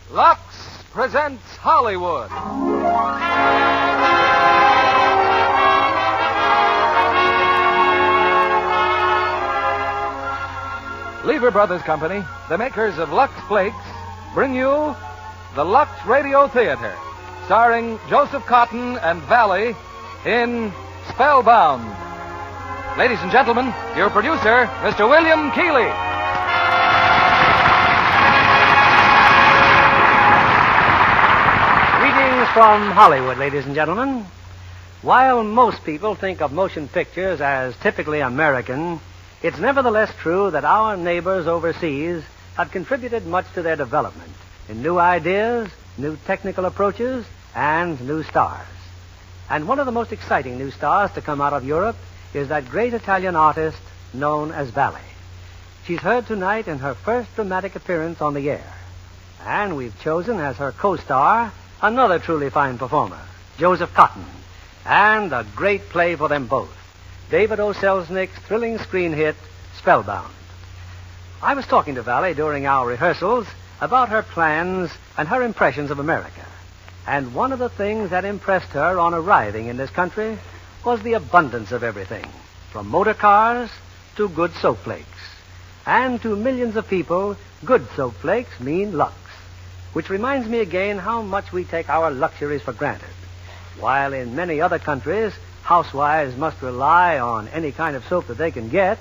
Lux presents Hollywood. Lever Brothers Company, the makers of Lux Flakes, bring you the Lux Radio Theater, starring Joseph Cotton and Valley in Spellbound. Ladies and gentlemen, your producer, Mr. William Keighley. Greetings from Hollywood, ladies and gentlemen. While most people think of motion pictures as typically American, it's nevertheless true that our neighbors overseas have contributed much to their development in new ideas, new technical approaches, and new stars. And one of the most exciting new stars to come out of Europe is that great Italian artist known as Valley. She's heard tonight in her first dramatic appearance on the air. And we've chosen as her co-star another truly fine performer, Joseph Cotton, and a great play for them both, David O. Selznick's thrilling screen hit, Spellbound. I was talking to Valley during our rehearsals about her plans and her impressions of America. And one of the things that impressed her on arriving in this country was the abundance of everything, from motor cars to good soap flakes. And to millions of people, good soap flakes mean Lux, which reminds me again how much we take our luxuries for granted. While in many other countries, housewives must rely on any kind of soap that they can get,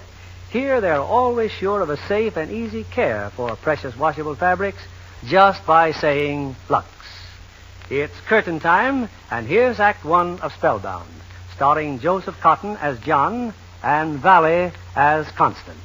here they're always sure of a safe and easy care for precious washable fabrics just by saying Lux. It's curtain time, and here's Act One of Spellbound, starring Joseph Cotton as John and Valley as Constance.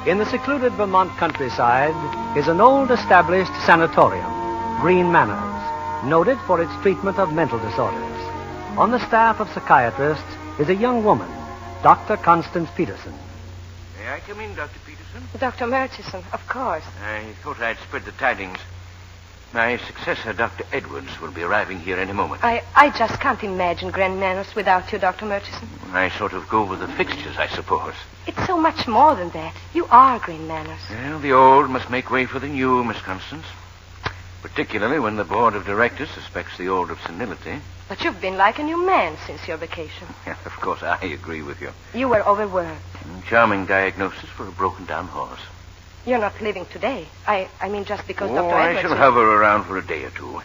In the secluded Vermont countryside is an old established sanatorium, Green Manors, noted for its treatment of mental disorders. On the staff of psychiatrists is a young woman, Dr. Constance Peterson. May I come in, Dr. Peterson? Dr. Murchison, of course. I thought I'd spread the tidings. My successor, Dr. Edwards, will be arriving here any moment. I just can't imagine Grand Manors without you, Dr. Murchison. I sort of go with the fixtures, I suppose. It's so much more than that. You are Green Manors. Well, the old must make way for the new, Miss Constance. Particularly when the board of directors suspects the old of senility. But you've been like a new man since your vacation. Yeah, of course, I agree with you. You were overworked. Charming diagnosis for a broken-down horse. You're not leaving today. I mean just because Dr. Edwards... I shall hover around for a day or two.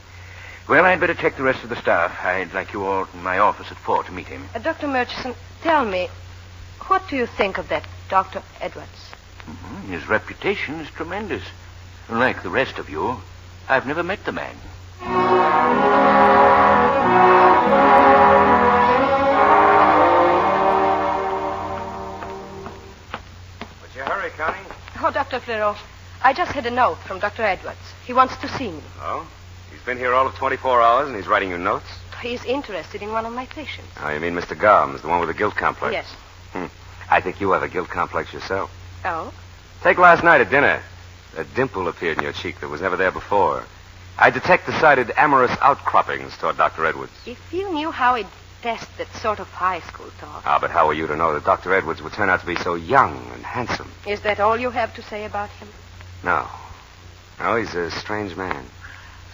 Well, I'd better check the rest of the staff. I'd like you all in my office at 4 to meet him. Dr. Murchison, tell me, what do you think of that Dr. Edwards? Mm-hmm. His reputation is tremendous. Like the rest of you, I've never met the man. What's your hurry, Connie? Oh, Dr. Fleurot, I just had a note from Dr. Edwards. He wants to see me. Oh? He's been here all of 24 hours and he's writing you notes? He's interested in one of my patients. Oh, you mean Mr. Garms, the one with the guilt complex? Yes. I think you have a guilt complex yourself. Oh? Take last night at dinner. A dimple appeared in your cheek that was never there before. I detect decided amorous outcroppings toward Dr. Edwards. If you knew how he detested that sort of high school talk. Ah, but how are you to know that Dr. Edwards would turn out to be so young and handsome? Is that all you have to say about him? No. No, he's a strange man.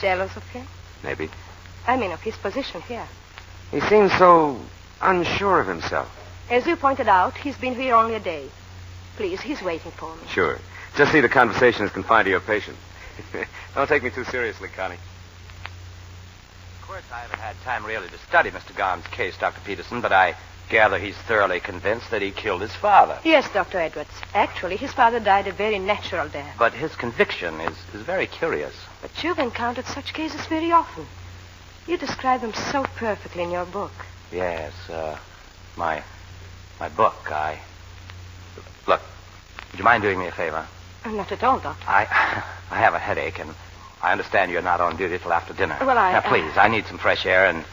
Jealous of him? Maybe. I mean of his position here. He seems so unsure of himself. As you pointed out, he's been here only a day. Please, he's waiting for me. Sure. Just see the conversation is confined to your patient. Don't take me too seriously, Connie. Of course, I haven't had time really to study Mr. Garm's case, Dr. Peterson, but I gather he's thoroughly convinced that he killed his father. Yes, Dr. Edwards. Actually, his father died a very natural death. But his conviction is very curious. But you've encountered such cases very often. You describe them so perfectly in your book. Yes, my book, Look, would you mind doing me a favor? Not at all, Doctor. I have a headache, and I understand you're not on duty till after dinner. Well, Now, please, I need some fresh air, and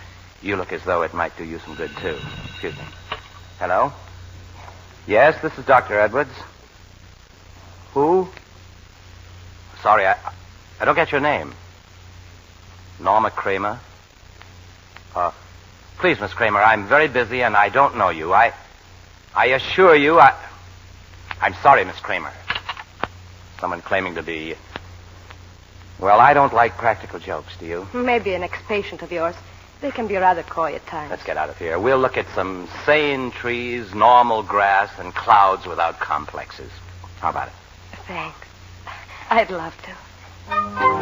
you look as though it might do you some good, too. Excuse me. Hello? Yes, this is Dr. Edwards. Who? Sorry, I don't get your name. Norma Kramer? Please, Miss Kramer, I'm very busy and I don't know you. I assure you, I'm sorry, Miss Kramer. Someone claiming to be... Well, I don't like practical jokes, do you? Maybe an ex-patient of yours. They can be rather coy at times. Let's get out of here. We'll look at some sane trees, normal grass, and clouds without complexes. How about it? Thanks. I'd love to.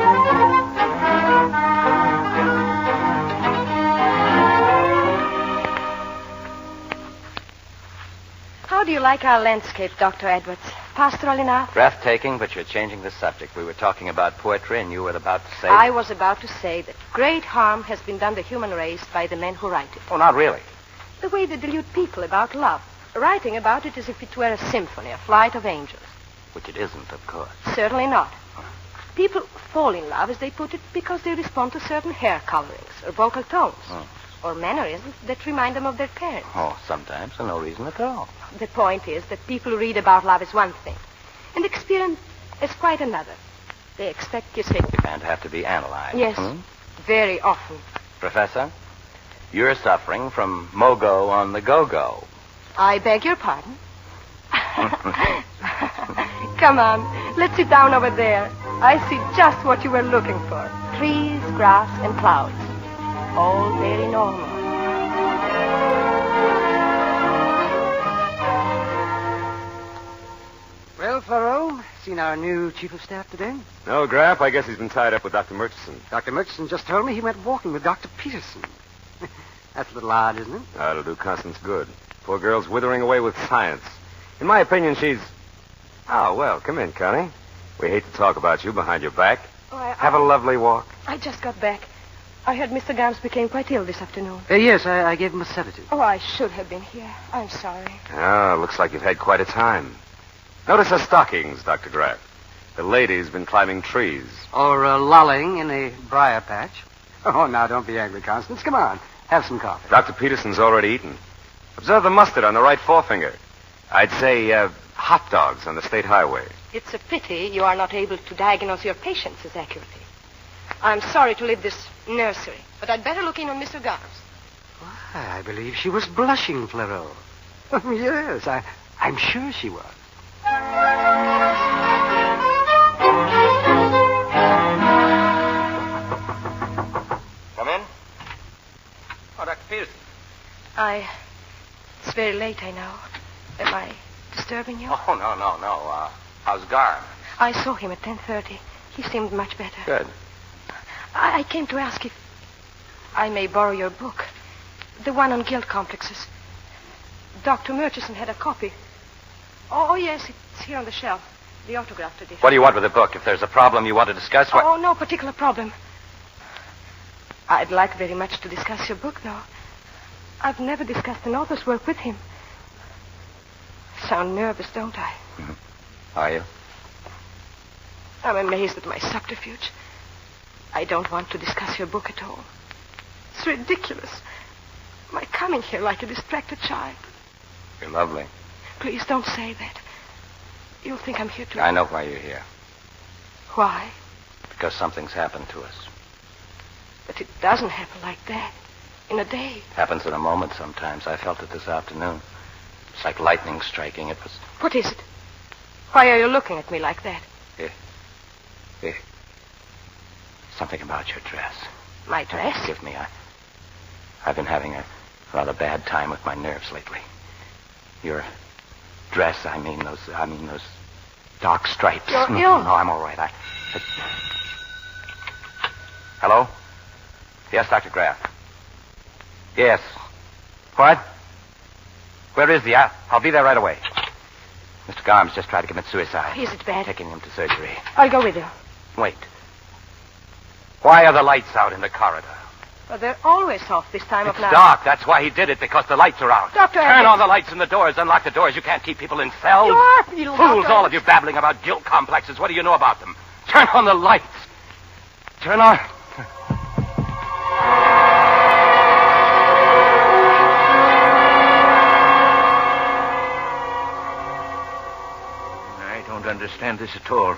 How do you like our landscape, Dr. Edwards? Pastoral enough? Breathtaking, but you're changing the subject. We were talking about poetry, and you were about to say... I was about to say that great harm has been done the human race by the men who write it. Oh, not really. The way they delude people about love, writing about it as if it were a symphony, a flight of angels. Which it isn't, of course. Certainly not. People fall in love, as they put it, because they respond to certain hair colorings or vocal tones or mannerisms that remind them of their parents. Oh, sometimes for no reason at all. The point is that people who read about love is one thing, and experience is quite another. They expect kissing. And have to be analyzed. Yes, very often. Professor, you're suffering from mogo on the go-go. I beg your pardon? Come on, let's sit down over there. I see just what you were looking for. Trees, grass, and clouds. All very normal. Well, Floro, seen our new chief of staff today? No, Graff. I guess he's been tied up with Dr. Murchison. Dr. Murchison just told me he went walking with Dr. Peterson. That's a little odd, isn't it? That'll do Constance good. Poor girl's withering away with science. In my opinion, she's... Oh, well, come in, Connie. We hate to talk about you behind your back. Oh, Have a lovely walk. I just got back. I heard Mr. Gams became quite ill this afternoon. Yes, I gave him a sedative. Oh, I should have been here. I'm sorry. Oh, looks like you've had quite a time. Notice her stockings, Dr. Graff. The lady's been climbing trees. Or lolling in a briar patch. Oh, now, don't be angry, Constance. Come on, have some coffee. Dr. Peterson's already eaten. Observe the mustard on the right forefinger. I'd say hot dogs on the state highway. It's a pity you are not able to diagnose your patients as accurately. I'm sorry to leave this nursery, but I'd better look in on Mr. Gams. Why, I believe she was blushing, Flero. Yes, I'm sure she was. Come in. Oh, Dr. Peterson. It's very late, I know. Am I disturbing you? Oh, no. How's Garm? I saw him at 10:30. He seemed much better. Good. I came to ask if I may borrow your book. The one on guilt complexes. Dr. Murchison had a copy. Oh, yes, it's here on the shelf. The autographed edition. What do you want with the book? If there's a problem you want to discuss, what... Oh, no particular problem. I'd like very much to discuss your book, though. I've never discussed an author's work with him. I sound nervous, don't I? Mm-hmm. Are you? I'm amazed at my subterfuge. I don't want to discuss your book at all. It's ridiculous. My coming here like a distracted child. You're lovely. Please don't say that. You'll think I'm here to... I know why you're here. Why? Because something's happened to us. But it doesn't happen like that. In a day. Happens in a moment sometimes. I felt it this afternoon. It's like lightning striking. It was... What is it? Why are you looking at me like that? Something about your dress. My dress? Forgive me. I've been having a rather bad time with my nerves lately. Your dress, I mean those dark stripes. You're no, ill. No, I'm all right. Hello? Yes, Dr. Graff. Yes. What? Where is he? I'll be there right away. Mr. Garms just tried to commit suicide. Is it bad? Taking him to surgery. I'll go with you. Wait. Why are the lights out in the corridor? Well, they're always off this time It's of night. dark. That's why he did it, because the lights are out. Dr. Turn Evans. on the lights in the doors. Unlock the doors. You can't keep people in cells. You are feeling Fools, Dr. all of you babbling about guilt complexes. What do you know about them? Turn on the lights. Turn on... I don't understand this at all.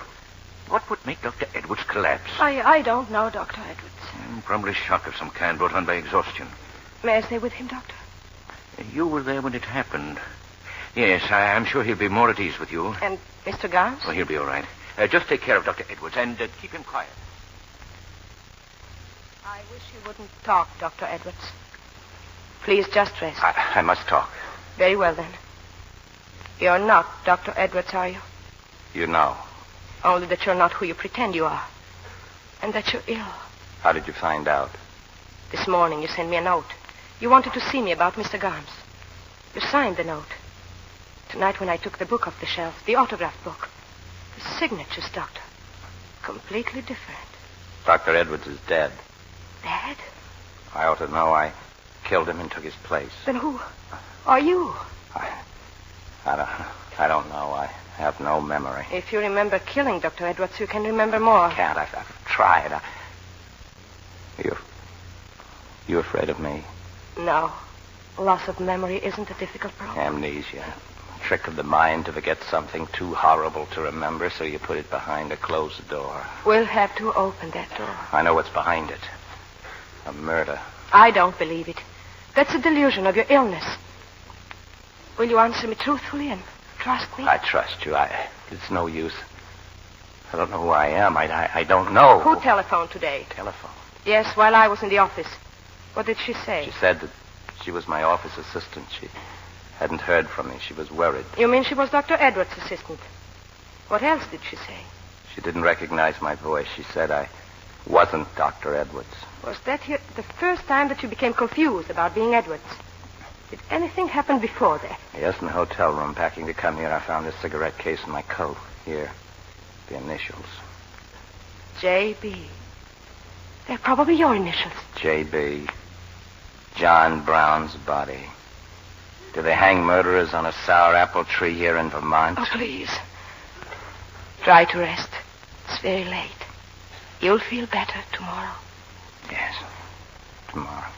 What would make Dr. Edwards collapse? I don't know, Dr. Edwards. Probably shock of some kind brought on by exhaustion. May I stay with him, Doctor? You were there when it happened. Yes, I'm sure he'll be more at ease with you. And Mr. Garms? Oh, he'll be all right. Just take care of Dr. Edwards and keep him quiet. I wish you wouldn't talk, Dr. Edwards. Please just rest. I must talk. Very well, then. You're not Dr. Edwards, are you? You know. Only that you're not who you pretend you are. And that you're ill. How did you find out? This morning you sent me a note. You wanted to see me about Mr. Garms. You signed the note. Tonight when I took the book off the shelf, the autograph book, the signatures, Doctor, completely different. Dr. Edwards is dead. Dead? I ought to know. I killed him and took his place. Then who are you? I don't know. I have no memory. If you remember killing Dr. Edwards, you can remember more. I can't. I've tried. You afraid of me? No. Loss of memory isn't a difficult problem. Amnesia. Trick of the mind to forget something too horrible to remember, so you put it behind a closed door. We'll have to open that door. I know what's behind it. A murder. I don't believe it. That's a delusion of your illness. Will you answer me truthfully and trust me? I trust you. It's no use. I don't know who I am. I don't know. Who telephoned today? Telephone? Yes, while I was in the office. What did she say? She said that she was my office assistant. She hadn't heard from me. She was worried. You mean she was Dr. Edwards' assistant? What else did she say? She didn't recognize my voice. She said I wasn't Dr. Edwards. Was that the first time that you became confused about being Edwards? Did anything happen before that? Yes, in the hotel room. Packing to come here, I found a cigarette case in my coat. Here. The initials. J.B. They're probably your initials. J.B. John Brown's body. Do they hang murderers on a sour apple tree here in Vermont? Oh, please. Try to rest. It's very late. You'll feel better tomorrow. Yes. Tomorrow.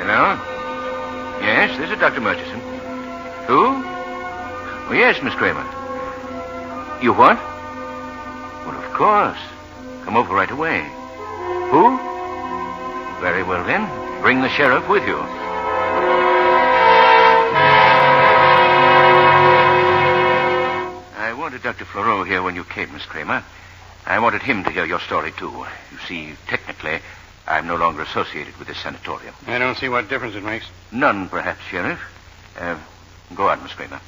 Hello? Yes, this is Dr. Murchison. Who? Oh, yes, Miss Kramer. You what? Well, of course. Come over right away. Who? Very well, then. Bring the sheriff with you. I wanted Dr. Fleureau here when you came, Miss Kramer. I wanted him to hear your story, too. You see, technically, I'm no longer associated with this sanatorium. I don't see what difference it makes. None, perhaps, Sheriff. Go on, Miss Kramer.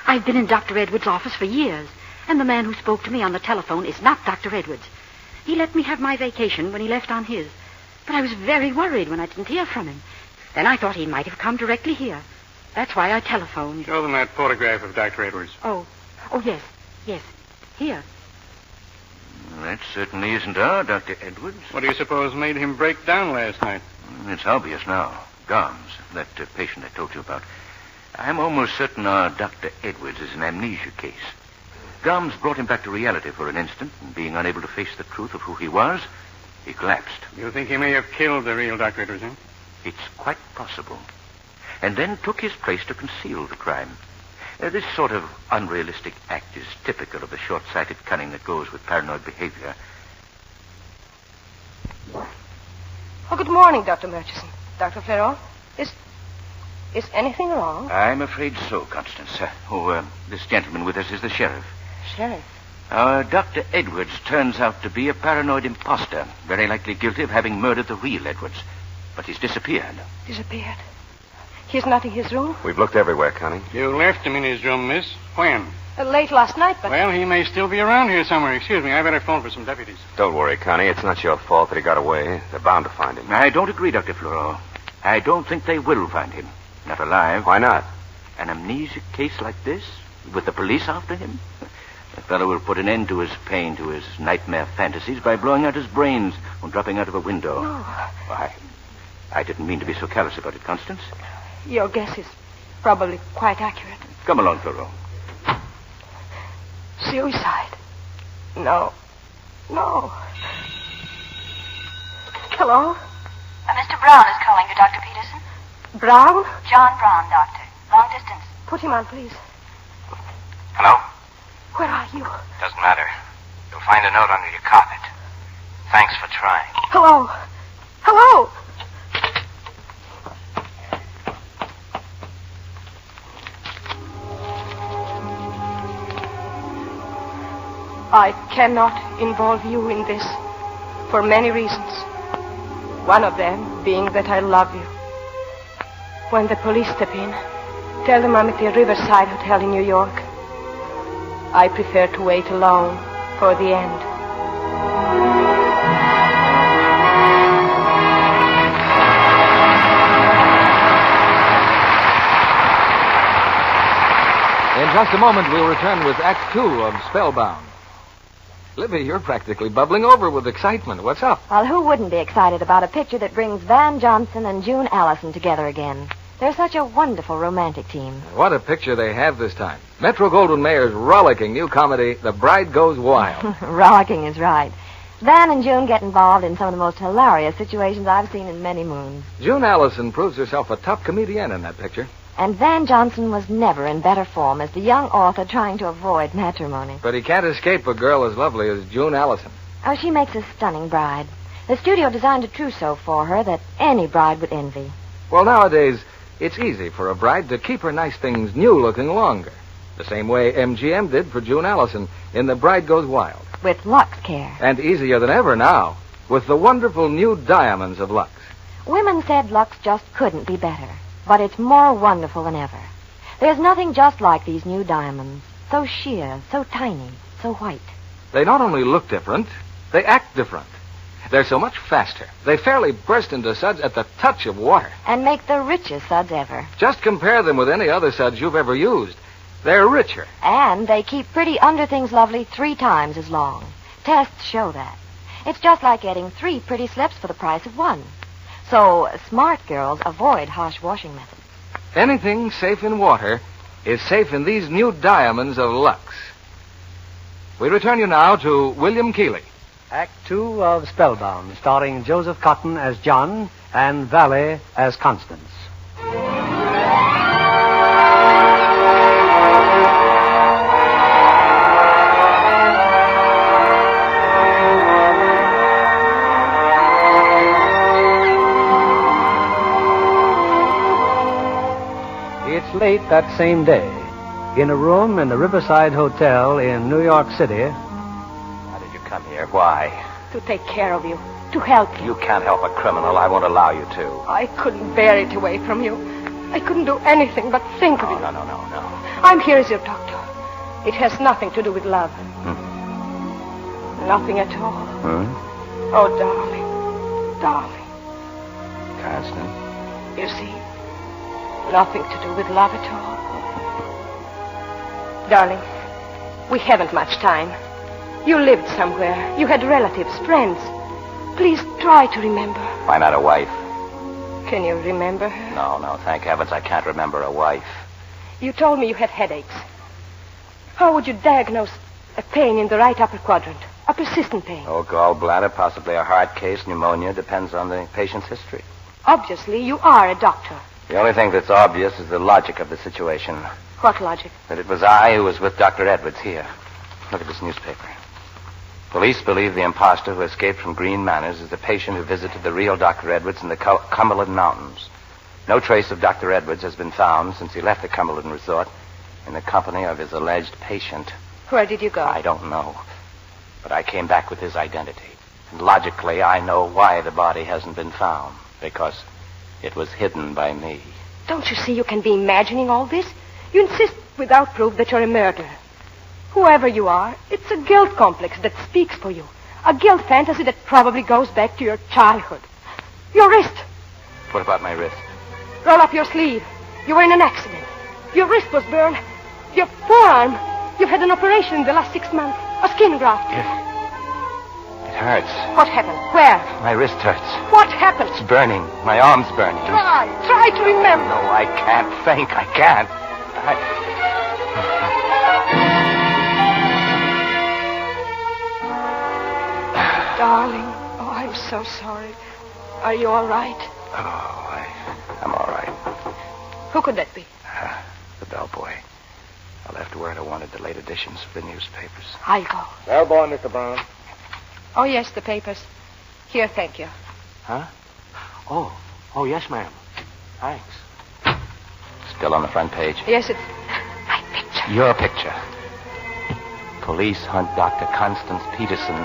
I've been in Dr. Edwards' office for years, and the man who spoke to me on the telephone is not Dr. Edwards. He let me have my vacation when he left on his, but I was very worried when I didn't hear from him. Then I thought he might have come directly here. That's why I telephoned. Show them that photograph of Dr. Edwards. Oh, yes. Here. That certainly isn't our Dr. Edwards. What do you suppose made him break down last night? It's obvious now. Garms, that patient I told you about. I'm almost certain our Dr. Edwards is an amnesia case. Garms brought him back to reality for an instant, and being unable to face the truth of who he was, he collapsed. You think he may have killed the real Dr. Edwards, huh? It's quite possible. And then took his place to conceal the crime. This sort of unrealistic act is typical of the short-sighted cunning that goes with paranoid behavior. Oh, good morning, Dr. Murchison. Dr. Fleureau, is anything wrong? I'm afraid so, Constance. This gentleman with us is the sheriff. Sheriff? Dr. Edwards turns out to be a paranoid imposter, very likely guilty of having murdered the real Edwards. But he's disappeared. Disappeared? He's not in his room? We've looked everywhere, Connie. You left him in his room, miss. When? Late last night, but... Well, he may still be around here somewhere. Excuse me, I better phone for some deputies. Don't worry, Connie. It's not your fault that he got away. They're bound to find him. I don't agree, Dr. Fleureau. I don't think they will find him. Not alive. Why not? An amnesia case like this, with the police after him? The fellow will put an end to his pain, to his nightmare fantasies, by blowing out his brains or dropping out of a window. No. Why, I didn't mean to be so callous about it, Constance. Your guess is probably quite accurate. Come along, Fleureau. Suicide? No. Hello? Mr. Brown is calling you, Dr. Peterson. Brown? John Brown, doctor. Long distance. Put him on, please. Hello? Where are you? Doesn't matter. You'll find a note under your carpet. Thanks for trying. Hello? Hello? I cannot involve you in this for many reasons. One of them being that I love you. When the police step in, tell them I'm at the Riverside Hotel in New York. I prefer to wait alone for the end. In just a moment, we'll return with Act Two of Spellbound. Libby, you're practically bubbling over with excitement. What's up? Well, who wouldn't be excited about a picture that brings Van Johnson and June Allison together again? They're such a wonderful romantic team. What a picture they have this time. Metro-Goldwyn-Mayer's rollicking new comedy, The Bride Goes Wild. Rollicking is right. Van and June get involved in some of the most hilarious situations I've seen in many moons. June Allison proves herself a top comedian in that picture. And Van Johnson was never in better form as the young author trying to avoid matrimony. But he can't escape a girl as lovely as June Allison. Oh, she makes a stunning bride. The studio designed a trousseau for her that any bride would envy. Well, nowadays, it's easy for a bride to keep her nice things new-looking longer. The same way MGM did for June Allison in The Bride Goes Wild. With Lux Care. And easier than ever now, with the wonderful new diamonds of Lux. Women said Lux just couldn't be better. But it's more wonderful than ever. There's nothing just like these new diamonds. So sheer, so tiny, so white. They not only look different, they act different. They're so much faster. They fairly burst into suds at the touch of water. And make the richest suds ever. Just compare them with any other suds you've ever used. They're richer. And they keep pretty under things lovely 3 times as long. Tests show that. It's just like getting 3 pretty slips for the price of 1. So, smart girls avoid harsh washing methods. Anything safe in water is safe in these new diamonds of Lux. We return you now to William Keighley. Act Two of Spellbound, starring Joseph Cotton as John and Valley as Constance. It's late that same day. In a room in the Riverside Hotel in New York City. Why did you come here? Why? To take care of you. To help you. You can't help a criminal. I won't allow you to. I couldn't bear it away from you. I couldn't do anything but think of you. No. I'm here as your doctor. It has nothing to do with love. Nothing at all. Oh, darling. Darling. Constance. You see, nothing to do with love at all. Darling, we haven't much time. You lived somewhere. You had relatives, friends. Please try to remember. Why not a wife? Can you remember her? No. Thank heavens I can't remember a wife. You told me you had headaches. How would you diagnose a pain in the right upper quadrant? A persistent pain? Oh, gallbladder, possibly a heart case, pneumonia. Depends on the patient's history. Obviously, you are a doctor. The only thing that's obvious is the logic of the situation. What logic? That it was I who was with Dr. Edwards here. Look at this newspaper. Police believe the imposter who escaped from Green Manors is the patient who visited the real Dr. Edwards in the Cumberland Mountains. No trace of Dr. Edwards has been found since he left the Cumberland Resort in the company of his alleged patient. Where did you go? I don't know. But I came back with his identity. And logically, I know why the body hasn't been found. Because it was hidden by me. Don't you see you can be imagining all this? You insist without proof that you're a murderer. Whoever you are, it's a guilt complex that speaks for you. A guilt fantasy that probably goes back to your childhood. Your wrist. What about my wrist? Roll up your sleeve. You were in an accident. Your wrist was burned. Your forearm. You've had an operation in the last 6 months. A skin graft. It hurts. What happened? Where? My wrist hurts. What happened? It's burning. My arm's burning. Try to remember. No, I can't think. I can't. Darling, oh, I'm so sorry. Are you all right? Oh, I'm all right. Who could that be? The bellboy. I left word I wanted the late editions of the newspapers. I'll go. Bellboy, Mr. Brown. Oh, yes, the papers. Here, thank you. Huh? Oh, yes, ma'am. Thanks. Still on the front page? Yes, it's my picture. Your picture. Police hunt Dr. Constance Peterson,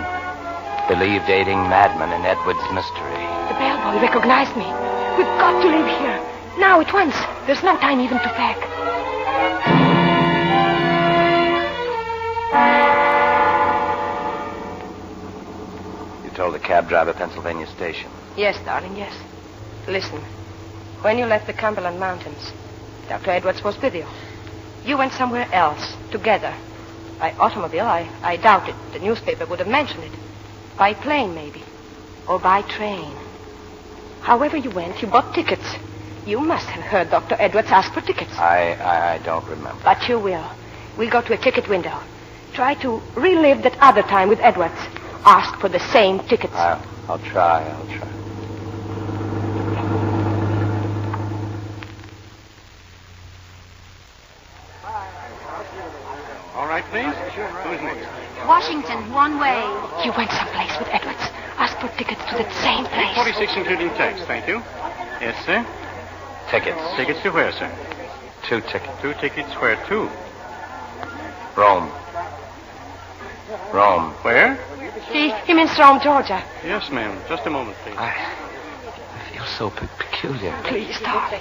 believed aiding madman in Edward's mystery. The bellboy recognized me. We've got to leave here. Now, at once. There's no time even to pack. You told the cab driver Pennsylvania Station. Yes, darling, yes. Listen. When you left the Cumberland Mountains, Dr. Edwards was with you. You went somewhere else, together. By automobile, I doubt it. The newspaper would have mentioned it. By plane, maybe. Or by train. However you went, you bought tickets. You must have heard Dr. Edwards ask for tickets. I don't remember. But you will. We'll go to a ticket window. Try to relive that other time with Edwards. Ask for the same tickets. I'll try. All right, please. Who's next? Washington, one way. You went someplace with Edwards. Ask for tickets to that same place. 46 including tax, thank you. Yes, sir. Tickets. Tickets to where, sir? 2 tickets. 2 tickets where to? Rome. Where? He means Rome, Georgia. Yes, ma'am. Just a moment, please. I feel so peculiar. Please, darling.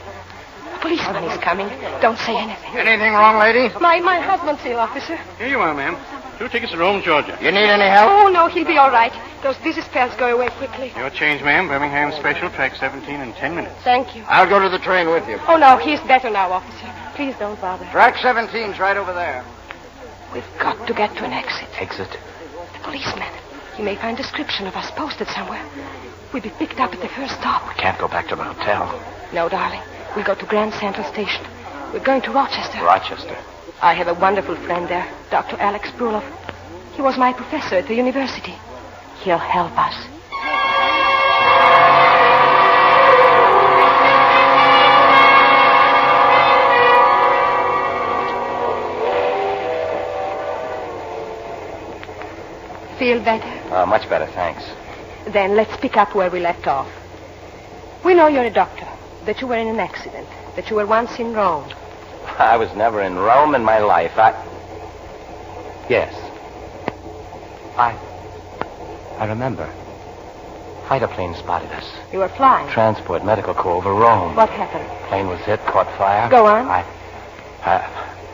A policeman is coming. Don't say anything. Anything wrong, lady? My husband's ill, officer. Here you are, ma'am. 2 tickets to Rome, Georgia. You need any help? Oh, no, he'll be all right. Those dizzy spells go away quickly. Your change, ma'am. Birmingham Special, track 17 in 10 minutes. Thank you. I'll go to the train with you. Oh, no, he's better now, officer. Please don't bother. Track 17's right over there. We've got to get to an exit. Exit? The policeman. He may find a description of us posted somewhere. We'll be picked up at the first stop. We can't go back to the hotel. No, darling. We'll go to Grand Central Station. We're going to Rochester. Rochester. I have a wonderful friend there, Dr. Alex Bruloff. He was my professor at the university. He'll help us. Feel better? Much better, thanks. Then let's pick up where we left off. We know you're a doctor, that you were in an accident, that you were once in Rome. I was never in Rome in my life. Yes. I remember. Fighter plane spotted us. You were flying. Transport, medical corps over Rome. What happened? Plane was hit, caught fire. Go on.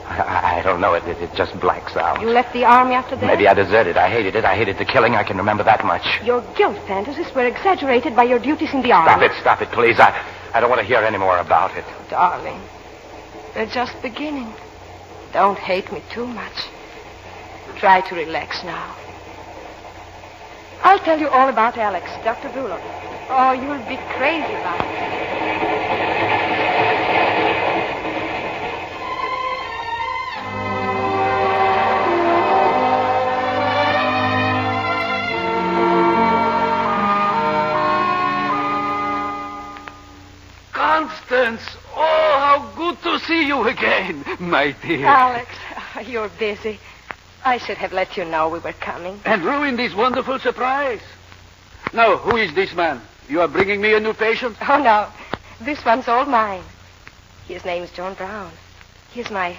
I don't know. It just blanks out. You left the army after that? Maybe I deserted. I hated it. I hated the killing. I can remember that much. Your guilt fantasies were exaggerated by your duties in the army. Stop it, please. I don't want to hear any more about it. Darling, we're just beginning. Don't hate me too much. Try to relax now. I'll tell you all about Alex, Dr. Bruloff. Oh, you'll be crazy about it. Constance! Oh, how good to see you again, my dear. Alex, you're busy. I should have let you know we were coming. And ruined this wonderful surprise. Now, who is this man? You are bringing me a new patient? Oh, no. This one's all mine. His name's John Brown. He's my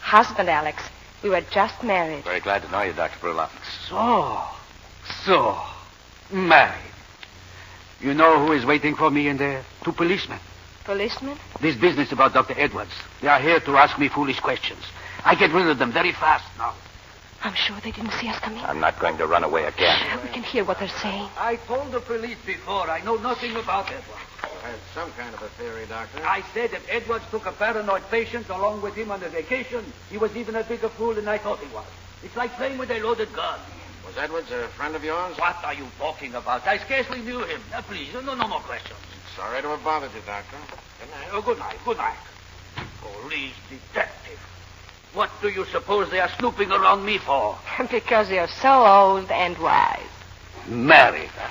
husband, Alex. We were just married. Very glad to know you, Dr. Bruloff. So, married. You know who is waiting for me in there? 2 policemen. Policemen? This business about Dr. Edwards. They are here to ask me foolish questions. I get rid of them very fast now. I'm sure they didn't see us coming. I'm not going to run away again. We can hear what they're saying. I told the police before. I know nothing about Edwards. I had some kind of a theory, Doctor. I said if Edwards took a paranoid patient along with him on a vacation, he was even a bigger fool than I thought he was. It's like playing with a loaded gun. Was Edwards a friend of yours? What are you talking about? I scarcely knew him. Now, please, no more questions. Sorry to have bothered you, Doctor. Good night. Oh, good night. Good night. Police detective. What do you suppose they are snooping around me for? Because you're so old and wise. Married her.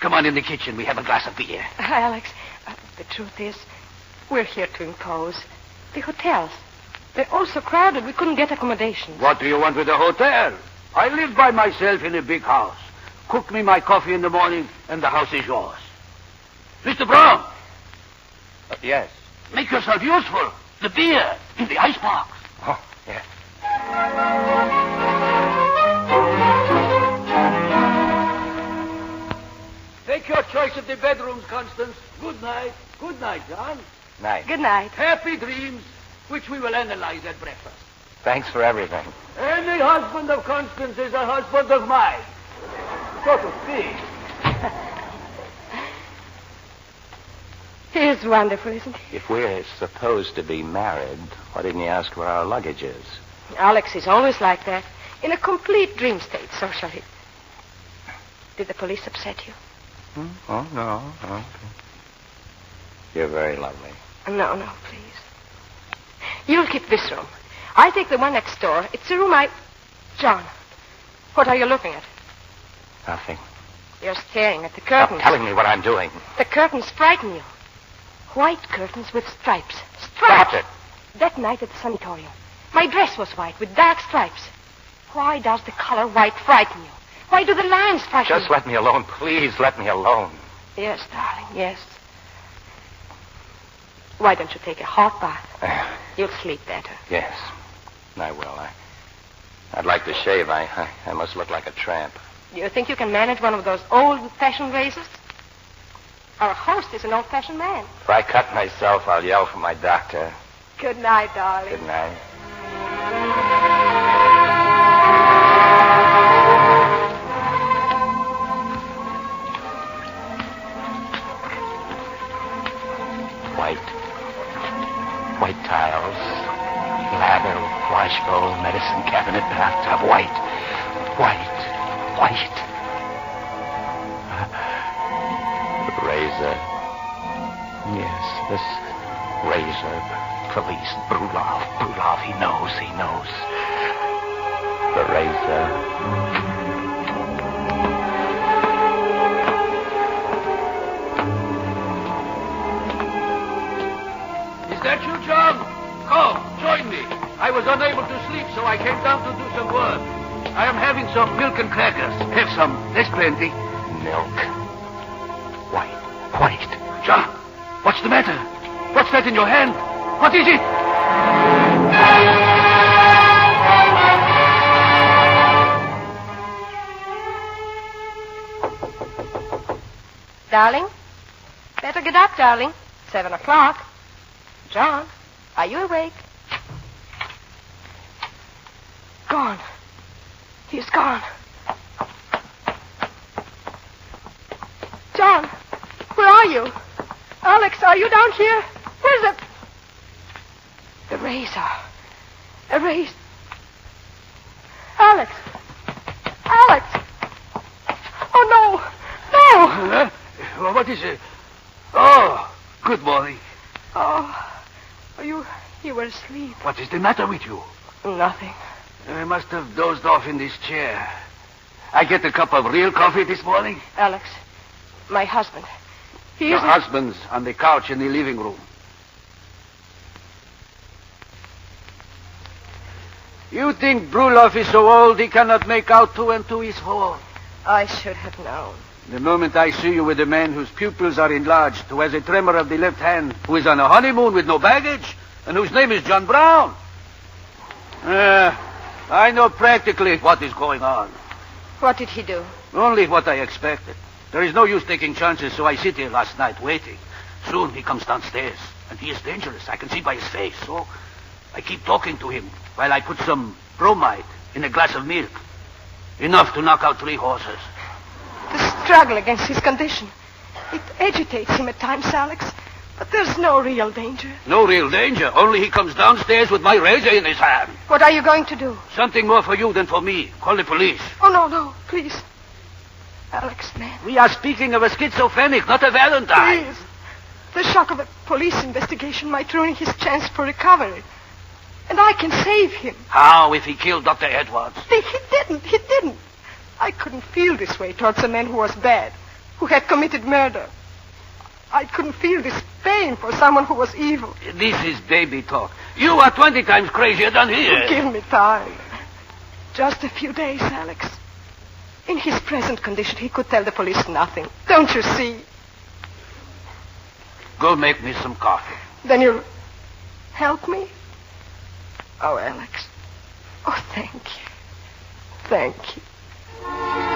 Come on in the kitchen. We have a glass of beer. Alex, the truth is, we're here to impose. The hotels, they're all so crowded we couldn't get accommodations. What do you want with a hotel? I live by myself in a big house. Cook me my coffee in the morning, and the house is yours. Mr. Brown! Yes. Make yourself useful. The beer in the icebox. Oh, yes. Take your choice of the bedrooms, Constance. Good night. Good night, John. Night. Good night. Happy dreams, which we will analyze at breakfast. Thanks for everything. Any husband of Constance is a husband of mine, so to speak. He is wonderful, isn't he? If we're supposed to be married, why didn't you ask where our luggage is? Alex is always like that. In a complete dream state, socially. Did the police upset you? Oh, no. Okay. You're very lovely. No, please. You'll keep this room. I take the one next door. It's a room John, what are you looking at? Nothing. You're staring at the curtains. Stop telling me what I'm doing. The curtains frighten you. White curtains with stripes. Stop it. That night at the sanatorium, my dress was white with dark stripes. Why does the color white frighten you? Why do the lines frighten you? Just let me alone. Please let me alone. Yes, darling, yes. Why don't you take a hot bath? You'll sleep better. Yes, I will. I'd like to shave. I must look like a tramp. Do you think you can manage one of those old-fashioned razors? Our host is an old-fashioned man. If I cut myself, I'll yell for my doctor. Good night, darling. Good night. White tiles, lather, wash bowl, medicine cabinet, bathtub. White. The razor. Yes, this razor. Police. Brulov. He knows. The razor. Is that you, John? Come, join me. I was unable to sleep, so I came down to do some work. I am having some milk and crackers. Have some. There's plenty. Milk. White. John, what's the matter? What's that in your hand? What is it? Darling? Better get up, darling. 7 o'clock. John, are you awake? Gone. He's gone. John, where are you? Alex, are you down here? Where's the razor? A razor. Alex! Oh, no! Well, what is it? Oh, good morning. Oh, you were asleep. What is the matter with you? Nothing. I must have dozed off in this chair. I get a cup of real coffee this morning. Alex, my husband. Your husband's on the couch in the living room. You think Brulov is so old he cannot make out 2 and 2 is 4? I should have known. The moment I see you with a man whose pupils are enlarged, who has a tremor of the left hand, who is on a honeymoon with no baggage, and whose name is John Brown. I know practically what is going on. What did he do? Only what I expected. There is no use taking chances, so I sit here last night waiting. Soon he comes downstairs, and he is dangerous. I can see by his face, so I keep talking to him while I put some bromide in a glass of milk. Enough to knock out 3 horses. The struggle against his condition. It agitates him at times, Alex. But there's no real danger. No real danger. Only he comes downstairs with my razor in his hand. What are you going to do? Something more for you than for me. Call the police. Oh, no, please. Alex, man. We are speaking of a schizophrenic, not a Valentine. Please. The shock of a police investigation might ruin his chance for recovery. And I can save him. How if he killed Dr. Edwards? He didn't. I couldn't feel this way towards a man who was bad. who had committed murder. I couldn't feel this pain for someone who was evil. This is baby talk. You are 20 times crazier than he is. Give me time. Just a few days, Alex. In his present condition, he could tell the police nothing. Don't you see? Go make me some coffee. Then you'll help me? Oh, Alex. Oh, thank you. Thank you.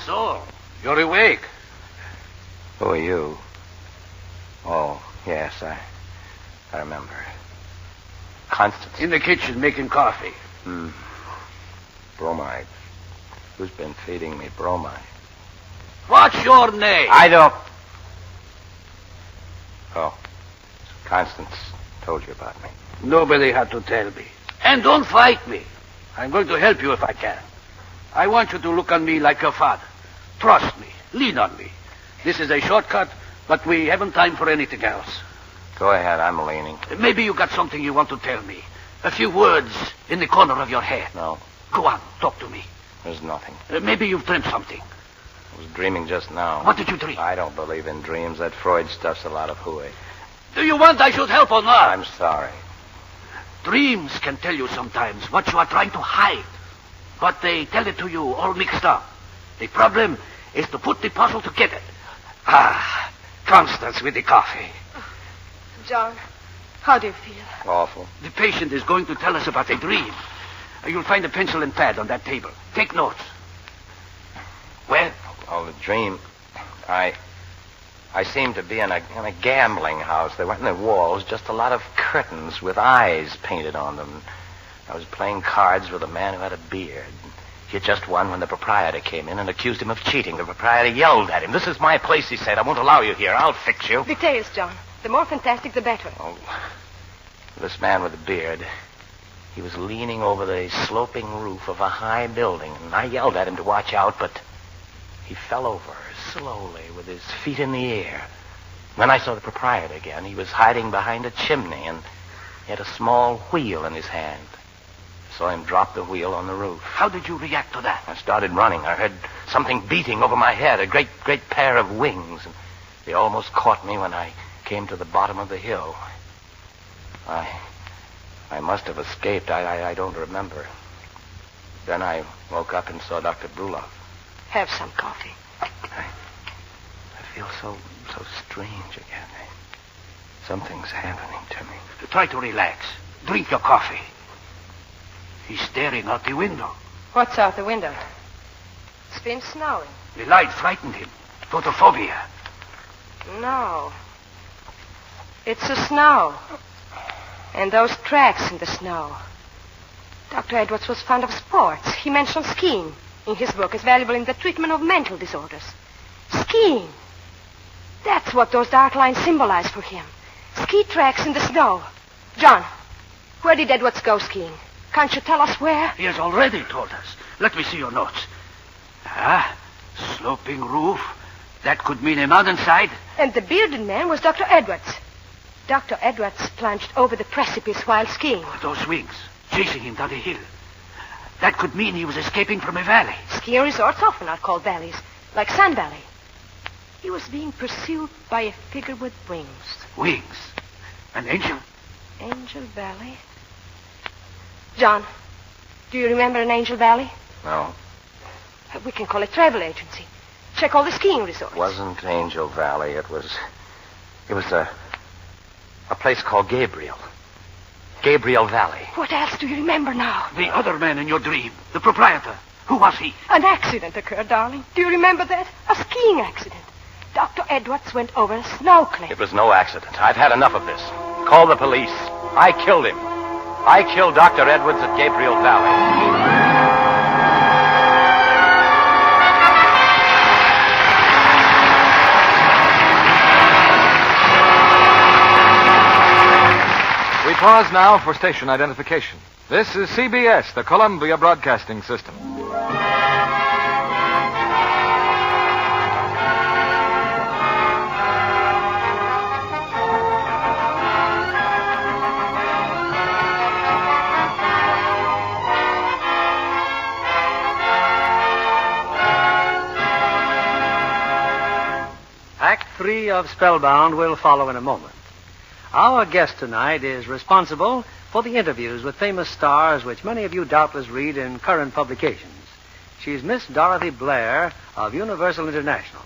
So, you're awake. Who are you? Oh, yes, I remember. Constance. In the kitchen making coffee. Bromide. Who's been feeding me bromide? What's your name? I don't... Oh. Constance told you about me. Nobody had to tell me. And don't fight me. I'm going to help you if I can. I want you to look on me like your father. Trust me. Lean on me. This is a shortcut, but we haven't time for anything else. Go ahead, I'm leaning. Maybe you got something you want to tell me. A few words in the corner of your head. No, Go on, talk to me. there's nothing. Maybe you've dreamed something. I was dreaming just now. What did you dream? I don't believe in dreams. That Freud stuff's a lot of hooey. Do you want I should help or not? I'm sorry. Dreams can tell you sometimes what you are trying to hide. But they tell it to you all mixed up. The problem is to put the puzzle together. Ah, Constance with the coffee. John, how do you feel? Awful. The patient is going to tell us about a dream. You'll find a pencil and pad on that table. Take notes. Well? Oh, the dream. I seemed to be in a gambling house. There weren't any walls, just a lot of curtains with eyes painted on them. I was playing cards with a man who had a beard. He had just won when the proprietor came in and accused him of cheating. The proprietor yelled at him. "This is my place," he said. "I won't allow you here. I'll fix you." Details, John. The more fantastic, the better. Oh, this man with the beard, he was leaning over the sloping roof of a high building, and I yelled at him to watch out, but he fell over slowly with his feet in the air. Then I saw the proprietor again. He was hiding behind a chimney, and he had a small wheel in his hand. I saw him drop the wheel on the roof. How did you react to that? I started running. I heard something beating over my head, a great pair of wings, and they almost caught me when I came to the bottom of the hill. I must have escaped. I don't remember. Then I woke up and saw Dr. Bruloff. Have some coffee. I feel so strange again. Something's happening to me. Try to relax. Drink your coffee. He's staring out the window. What's out the window? It's been snowing. The light frightened him. Photophobia. No. It's the snow. And those tracks in the snow. Dr. Edwards was fond of sports. He mentioned skiing in his book as valuable in the treatment of mental disorders. Skiing. That's what those dark lines symbolize for him. Ski tracks in the snow. John, where did Edwards go skiing? Can't you tell us where? He has already told us. Let me see your notes. Sloping roof. That could mean a mountainside. And the bearded man was Dr. Edwards. Dr. Edwards plunged over the precipice while skiing. Those wings, chasing him down the hill. That could mean he was escaping from a valley. Ski resorts often are called valleys, like Sand Valley. He was being pursued by a figure with wings. Wings? An angel? Angel Valley? John, do you remember an Angel Valley? No. We can call it travel agency. Check all the skiing resorts. It wasn't Angel Valley. It was a place called Gabriel. Gabriel Valley. What else do you remember now? The other man in your dream, the proprietor. Who was he? An accident occurred, darling. Do you remember that? A skiing accident. Dr. Edwards went over a snow cliff. It was no accident. I've had enough of this. Call the police. I killed him. I killed Dr. Edwards at Gabriel Valley. We pause now for station identification. This is CBS, the Columbia Broadcasting System. 3 of Spellbound will follow in a moment. Our guest tonight is responsible for the interviews with famous stars which many of you doubtless read in current publications. She's Miss Dorothy Blair of Universal International.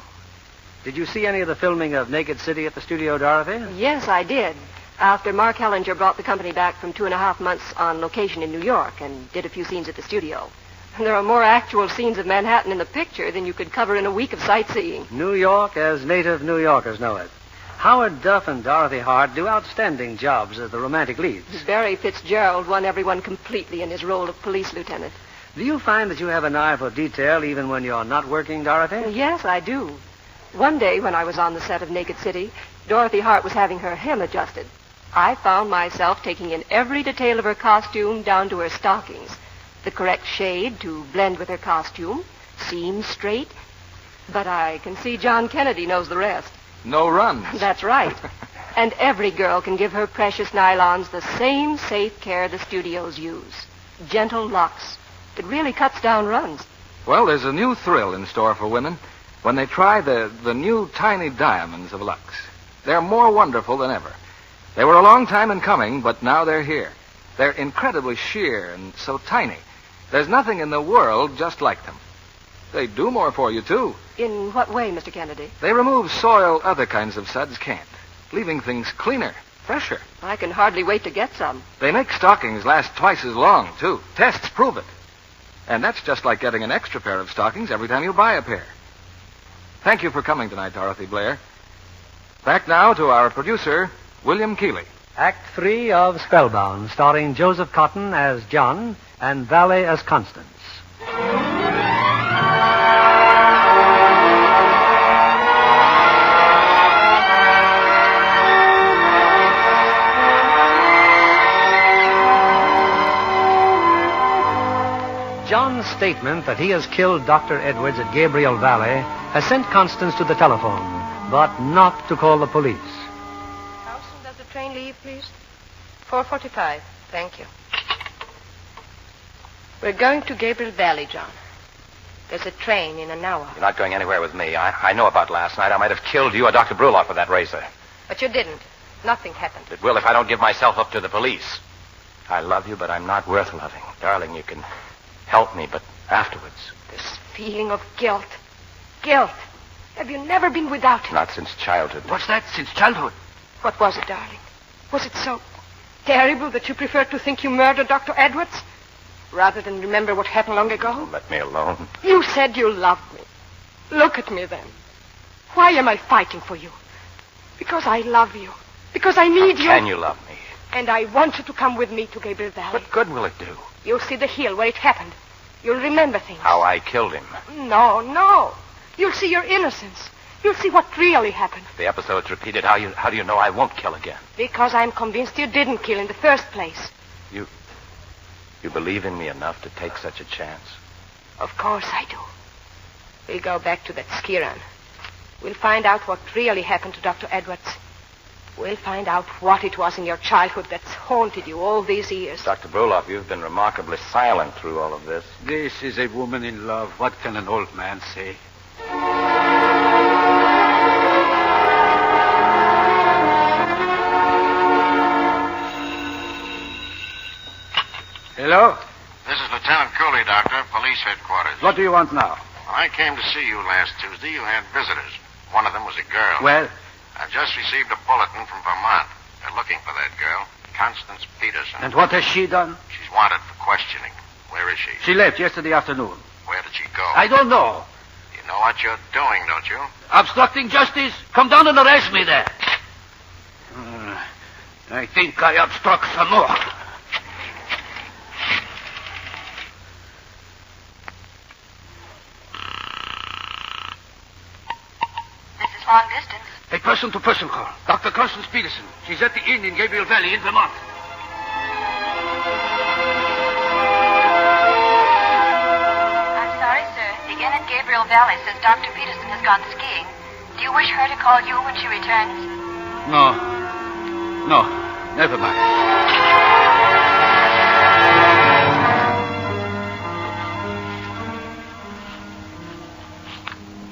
Did you see any of the filming of Naked City at the studio, Dorothy? Yes, I did. After Mark Hellinger brought the company back from 2.5 months on location in New York and did a few scenes at the studio. There are more actual scenes of Manhattan in the picture than you could cover in a week of sightseeing. New York as native New Yorkers know it. Howard Duff and Dorothy Hart do outstanding jobs as the romantic leads. Barry Fitzgerald won everyone completely in his role of police lieutenant. Do you find that you have an eye for detail even when you're not working, Dorothy? Yes, I do. One day when I was on the set of Naked City, Dorothy Hart was having her hem adjusted. I found myself taking in every detail of her costume down to her stockings. The correct shade to blend with her costume, seams straight. But I can see John Kennedy knows the rest. No runs. That's right. And every girl can give her precious nylons the same safe care the studios use. Gentle locks. It really cuts down runs. Well, there's a new thrill in store for women when they try the new tiny diamonds of Lux. They're more wonderful than ever. They were a long time in coming, but now they're here. They're incredibly sheer and so tiny. There's nothing in the world just like them. They do more for you, too. In what way, Mr. Kennedy? They remove soil other kinds of suds can't, leaving things cleaner, fresher. I can hardly wait to get some. They make stockings last twice as long, too. Tests prove it. And that's just like getting an extra pair of stockings every time you buy a pair. Thank you for coming tonight, Dorothy Blair. Back now to our producer, William Keeley. Act 3 of Spellbound, starring Joseph Cotton as John and Valley as Constance. John's statement that he has killed Dr. Edwards at Gabriel Valley has sent Constance to the telephone, but not to call the police. How soon does the train leave, please? 4:45. Thank you. We're going to Gabriel Valley, John. There's a train in an hour. You're not going anywhere with me. I know about last night. I might have killed you or Dr. Bruloff with that razor. But you didn't. Nothing happened. It will if I don't give myself up to the police. I love you, but I'm not worth loving. Darling, you can help me, but afterwards. This feeling of guilt. Guilt. Have you never been without it? Not since childhood. What's that? Since childhood? What was it, darling? Was it so terrible that you preferred to think you murdered Dr. Edwards rather than remember what happened long ago? Let me alone. You said you loved me. Look at me then. Why am I fighting for you? Because I love you. Because I need you. Can you love me? And I want you to come with me to Gabriel Valley. What good will it do? You'll see the hill where it happened. You'll remember things. How I killed him. No. You'll see your innocence. You'll see what really happened. If the episode's repeated, how do you know I won't kill again? Because I'm convinced you didn't kill in the first place. You believe in me enough to take such a chance? Of course I do. We'll go back to that ski run. We'll find out what really happened to Dr. Edwards. We'll find out what it was in your childhood that's haunted you all these years. Dr. Bruloff, you've been remarkably silent through all of this. This is a woman in love. What can an old man say? Hello? This is Lieutenant Cooley, Doctor, police headquarters. What do you want now? Well, I came to see you last Tuesday. You had visitors. One of them was a girl. Well? I've just received a bulletin from Vermont. They're looking for that girl, Constance Peterson. And what has she done? She's wanted for questioning. Where is she? She left yesterday afternoon. Where did she go? I don't know. You know what you're doing, don't you? Obstructing justice? Come down and arrest me there. I think I obstruct some more. Long distance. A person-to-person call. Dr. Constance Peterson. She's at the inn in Gabriel Valley in Vermont. I'm sorry, sir. The inn at Gabriel Valley says Dr. Peterson has gone skiing. Do you wish her to call you when she returns? No. Never mind.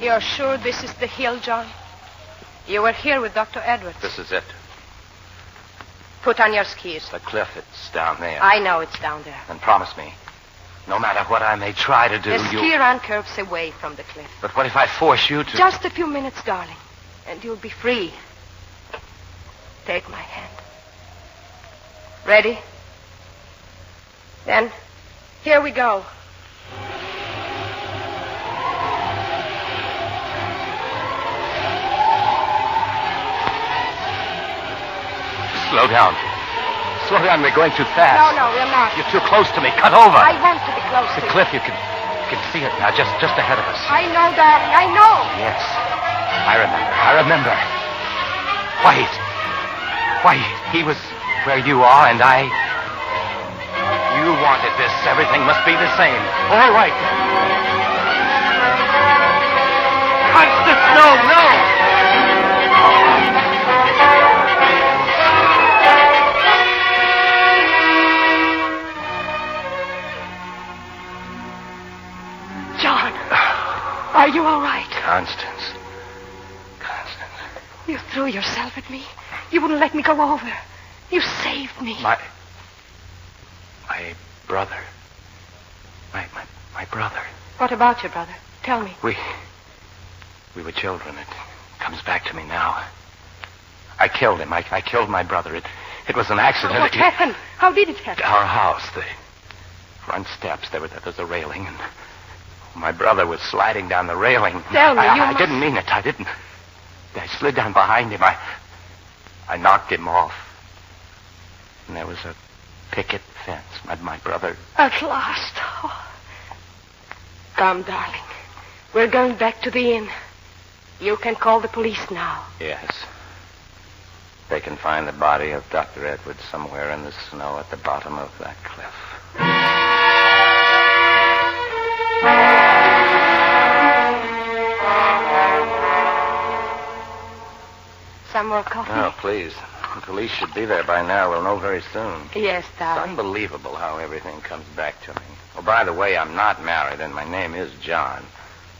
You're sure this is the hill, John? You were here with Dr. Edwards. This is it. Put on your skis. The cliff, it's down there. I know it's down there. And promise me, no matter what I may try to do, The ski run curves away from the cliff. But what if I force you to... Just a few minutes, darling, and you'll be free. Take my hand. Ready? Then, here we go. Slow down. Slow down. We're going too fast. No, we're not. You're too close to me. Cut over. I want to be close to The you. cliff, you can see it now, just ahead of us. I know, darling. I know. Yes. I remember. White. He was where you are, and I... You wanted this. Everything must be the same. All right. Constance, no. John, are you all right? Constance. You threw yourself at me. You wouldn't let me go over. You saved me. My brother. My brother. What about your brother? Tell me. We were children. It comes back to me now. I killed him. I killed my brother. It was an accident. What happened? How did it happen? Our house, the front steps, there was a railing, and my brother was sliding down the railing. Tell me, I didn't mean it. I didn't. I slid down behind him. I knocked him off. And there was a picket fence. My brother... At last. Oh. Come, darling. We're going back to the inn. You can call the police now. Yes. They can find the body of Dr. Edwards somewhere in the snow at the bottom of that cliff. Some more coffee? Oh, please. The police should be there by now. We'll know very soon. Yes, It's darling. unbelievable how everything comes back to me. Oh, by the way, I'm not married, and my name is John.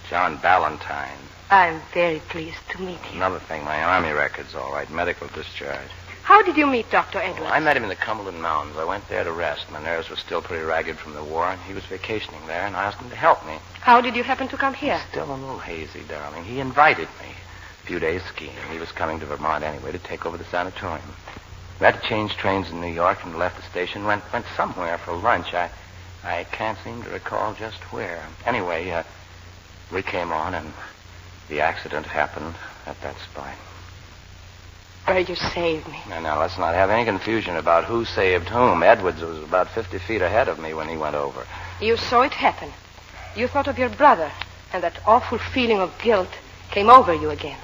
John Ballantyne. I'm very pleased to meet you. Another thing, my Army record's all right. Medical discharge. How did you meet Dr. Edwards? I met him in the Cumberland Mountains. I went there to rest. My nerves were still pretty ragged from the war, and he was vacationing there, and I asked him to help me. How did you happen to come here? Still a little hazy, darling. He invited me. A few days skiing. He was coming to Vermont anyway to take over the sanatorium. We had to change trains in New York and left the station. Went somewhere for lunch. I can't seem to recall just where. Anyway, we came on, and the accident happened at that spot. Where you saved me. Now, let's not have any confusion about who saved whom. Edwards was about 50 feet ahead of me when he went over. You saw it happen. You thought of your brother, and that awful feeling of guilt came over you again.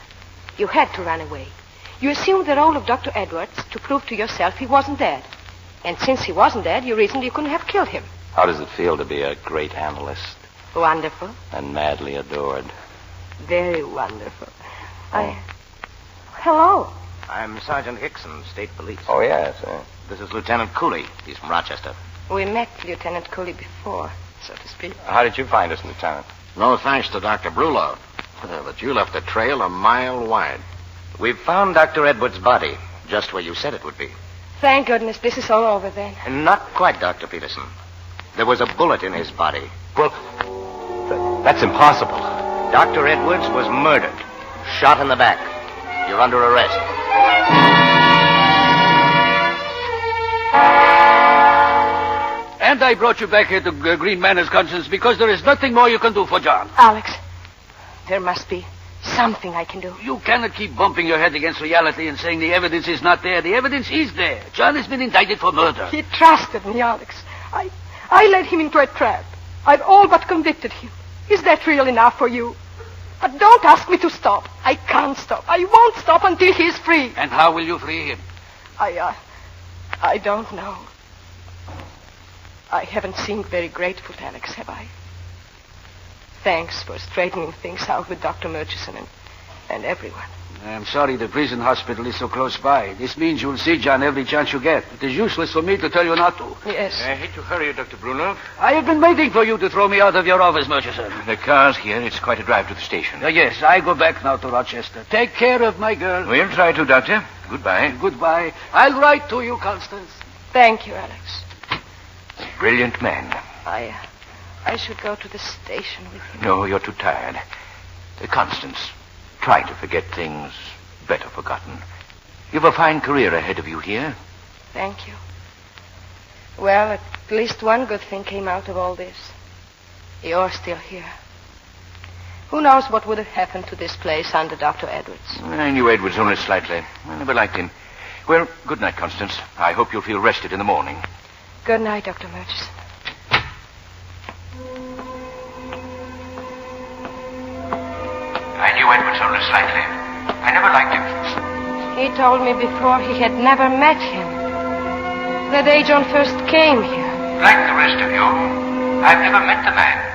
You had to run away. You assumed the role of Dr. Edwards to prove to yourself he wasn't dead. And since he wasn't dead, you reasoned you couldn't have killed him. How does it feel to be a great analyst Wonderful. and madly adored? Very wonderful. Hello. I'm Sergeant Hickson, State Police. Oh, yes. This is Lieutenant Cooley. He's from Rochester. We met Lieutenant Cooley before, so to speak. How did you find us, Lieutenant? No thanks to Dr. Brulot. But you left a trail a mile wide. We've found Dr. Edwards' body, just where you said it would be. Thank goodness this is all over then. And not quite, Dr. Peterson. There was a bullet in his body. Well, that's impossible. Dr. Edwards was murdered. Shot in the back. You're under arrest. And I brought you back here to Green Manor's Conscience because there is nothing more you can do for John. Alex, there must be something I can do. You cannot keep bumping your head against reality and saying the evidence is not there. The evidence is there. John has been indicted for murder. He trusted me, Alex. I led him into a trap. I've all but convicted him. Is that real enough for you? But don't ask me to stop. I can't stop. I won't stop until he's free. And how will you free him? I don't know. I haven't seemed very grateful, Alex, have I? Thanks for straightening things out with Dr. Murchison and everyone. I'm sorry the prison hospital is so close by. This means you'll see John every chance you get. It is useless for me to tell you not to. Yes. I hate to hurry you, Dr. Bruno. I have been waiting for you to throw me out of your office, Murchison. The car's here. It's quite a drive to the station. Yes, I go back now to Rochester. Take care of my girl. We'll try to, Doctor. Goodbye. Goodbye. I'll write to you, Constance. Thank you, Alex. Brilliant man. I should go to the station with you. No, you're too tired. Constance, try to forget things better forgotten. You've a fine career ahead of you here. Thank you. Well, at least one good thing came out of all this. You're still here. Who knows what would have happened to this place under Dr. Edwards? I knew Edwards only slightly. I never liked him. Well, good night, Constance. I hope you'll feel rested in the morning. Good night, Dr. Murchison. I knew Edwards only slightly. I never liked him. He told me before he had never met him. The day John first came here. Like the rest of you, I've never met the man.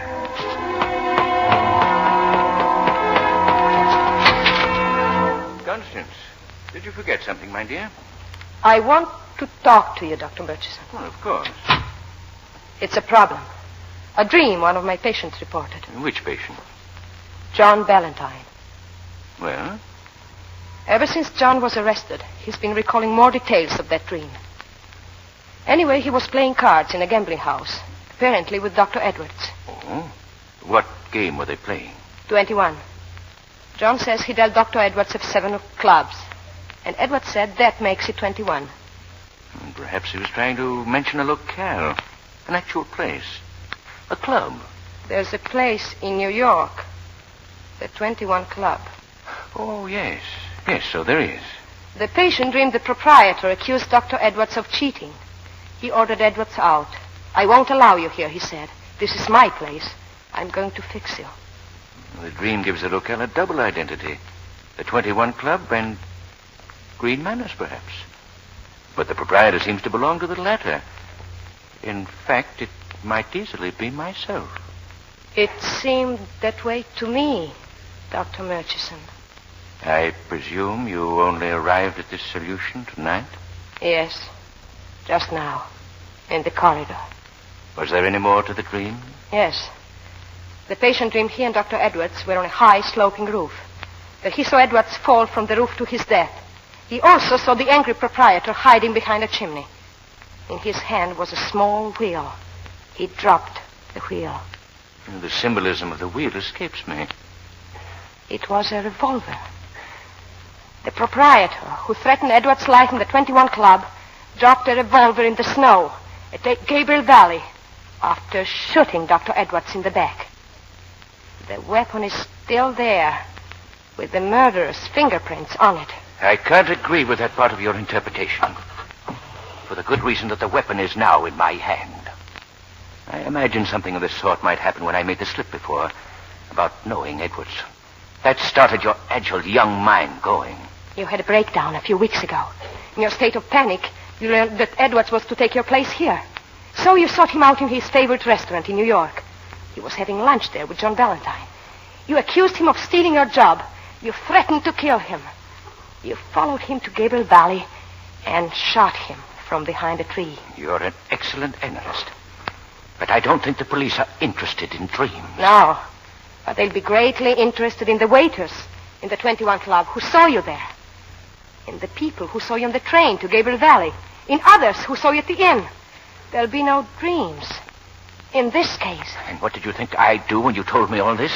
Constance, did you forget something, my dear? I want to talk to you, Dr. Murchison. Well, of course. It's a problem. A dream one of my patients reported. Which patient? John Ballantyne. Well? Ever since John was arrested, he's been recalling more details of that dream. Anyway, he was playing cards in a gambling house, apparently with Dr. Edwards. Oh? What game were they playing? 21. John says he dealt Dr. Edwards of 7 of clubs, and Edwards said that makes it 21. Perhaps he was trying to mention a locale, an actual place, a club. There's a place in New York, the 21 Club. Oh, yes. Yes, so there is. The patient dreamed the proprietor accused Dr. Edwards of cheating. He ordered Edwards out. I won't allow you here, he said. This is my place. I'm going to fix you. The dream gives the locale a double identity. The 21 Club and Green Manors, perhaps. But the proprietor seems to belong to the latter. In fact, it might easily be myself. It seemed that way to me, Dr. Murchison. I presume you only arrived at this solution tonight? Yes, just now, in the corridor. Was there any more to the dream? Yes. The patient dreamed he and Dr. Edwards were on a high, sloping roof. That he saw Edwards fall from the roof to his death. He also saw the angry proprietor hiding behind a chimney. In his hand was a small wheel. He dropped the wheel. The symbolism of the wheel escapes me. It was a revolver. The proprietor, who threatened Edwards' life in the 21 Club, dropped a revolver in the snow at Gabriel Valley after shooting Dr. Edwards in the back. The weapon is still there, with the murderer's fingerprints on it. I can't agree with that part of your interpretation. For the good reason that the weapon is now in my hand. I imagined something of this sort might happen when I made the slip before, about knowing Edwards. That started your agile young mind going. You had a breakdown a few weeks ago. In your state of panic, you learned that Edwards was to take your place here. So you sought him out in his favorite restaurant in New York. He was having lunch there with John Ballantyne. You accused him of stealing your job. You threatened to kill him. You followed him to Gabriel Valley and shot him from behind a tree. You're an excellent analyst. But I don't think the police are interested in dreams. No. But they'll be greatly interested in the waiters in the 21 Club who saw you there. In the people who saw you on the train to Gabriel Valley. In others who saw you at the inn. There'll be no dreams in this case. And what did you think I'd do when you told me all this?